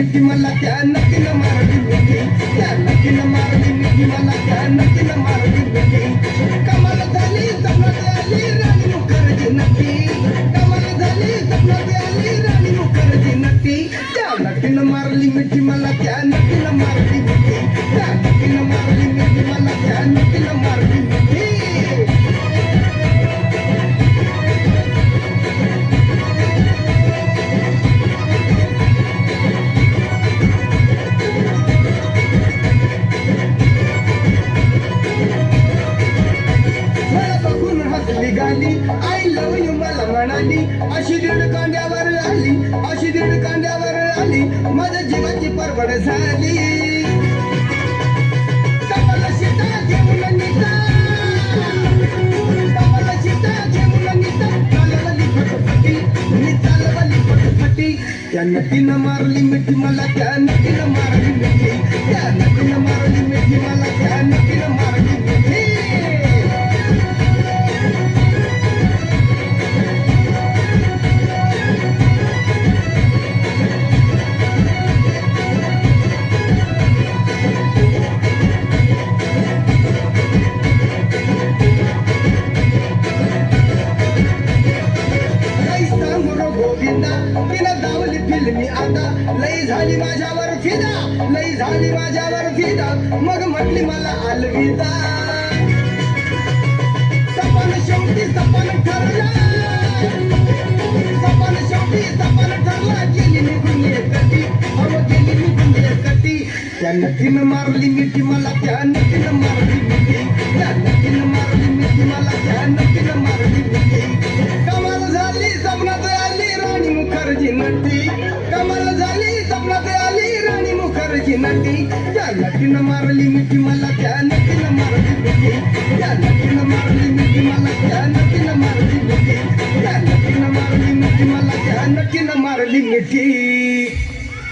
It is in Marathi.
मिठी मला त्या नक्कीनं मारली मिठी त्या नक्कीनं मारली मिठी मला त्या नक्कीनं मारली मिठी कमाल झाली सपनात आली राणी मुखर्जी नक्की कमाल झाली सपनात आली राणी मुखर्जी नक्की त्या नक्कीनं मारली मिठी मला त्या नक्कीनं मारली मिठी त्या नक्कीनं मारली मिठी मला त्या नक्कीनं मारली मिठी आई लव यू मला म्हणाली अशी दीड कांद्यावर आली अशी दीड कांद्यावर आली माझ्या जीवाची परवड झाली कमल सीता घेऊन नीता कमल सीता घेऊन नीता चालवली फटफटी मी चालवली फटफटी त्या नक्कीनं मारली मिठी मला त्या नक्कीनं मारली मिठी त्या नक्कीनं मारली मिठी मला त्या नक्कीनं मारली मिठी तिला दावली फिल्मी आता लई झाली माझ्यावर फिदा लई झाली माझ्यावर फिदा मग म्हटली मला अलविदा सपन शेवटी सपन ठरला सपन शेवटी सपन ठरला गेली निघून एकटी अव गेली निघून एकटी त्या नक्कीनं मारली मिठी मला त्या नक्कीनं मारली मिठी त्या नक्कीनं मारली मिठी मला त्या नक्कीनं मारली मिठी कमाल झाली सपनात आली राणी मुखर्जी नटी कमाल झाली सपनात आली राणी मुखर्जी नटी त्या नक्कीनं मारली मिठी मला त्या नक्कीनं मारली मिठी त्या नक्कीनं मारली मिठी मला त्या नक्कीनं मारली मिठी त्या नक्कीनं मारली मिठी मला त्या नक्कीनं मारली मिठी